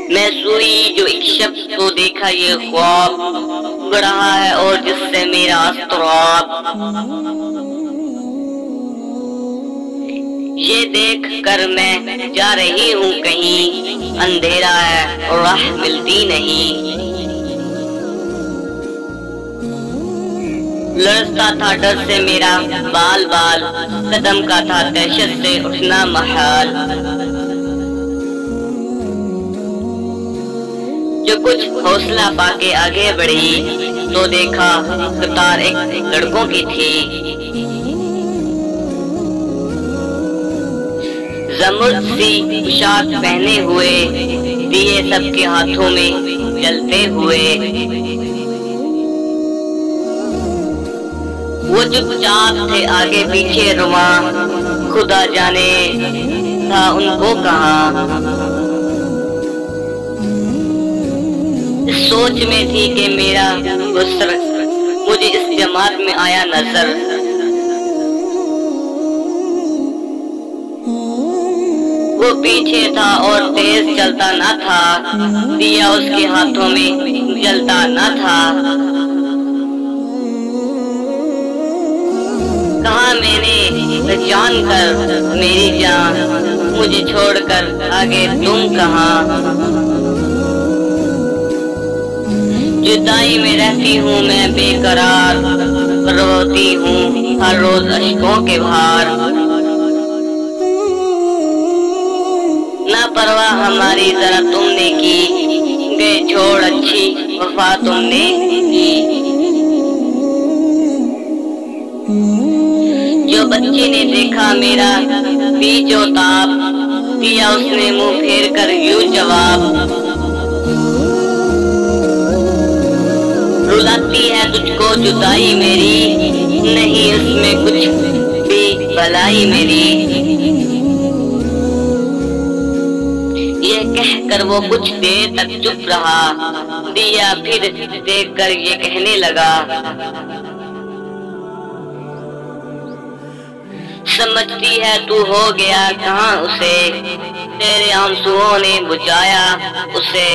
मैं सोई जो एक शख्स को देखा ये ख्वाब उड़ रहा है और जिससे मेरा अस्तराब। ये देख कर मैं जा रही हूँ कहीं, अंधेरा है और राह मिलती नहीं। लड़ता था डर से मेरा बाल बाल, कदम का था दहशत से उठना महाल। जो कुछ हौसला पाके आगे बढ़ी तो देखा कतार एक लड़कों की थी। जमुर्द सी पोशाक पहने हुए, दिए सबके हाथों में जलते हुए। वो चुपचाप थे आगे पीछे रुआ, खुदा जाने था उनको कहाँ। सोच में थी कि मेरा गुस्र मुझे इस जमात में आया नजर। वो पीछे था और तेज चलता न था, दिया उसके हाथों में जलता न था। कहा मैंने जान कर मेरी जान, मुझे छोड़कर आगे तुम कहाँ। जुदाई में रहती हूँ मैं बेकरार, रोती हूँ हर रोज अश्कों के भार। ना परवाह हमारी जरा तुमने की, गए छोड़ अच्छी वफा तुमने की। जो बच्चे ने देखा मेरा बीचो ताप, दिया उसने मुंह फेर कर यूं जवाब। रुलाती है तुझको जुदाई मेरी, नहीं उसमें कुछ भी भलाई मेरी। ये कहकर वो कुछ देर तक चुप रहा, दिया फिर देखकर ये कहने लगा। समझती है तू हो गया कहाँ उसे, तेरे आंसुओं ने बुझाया उसे।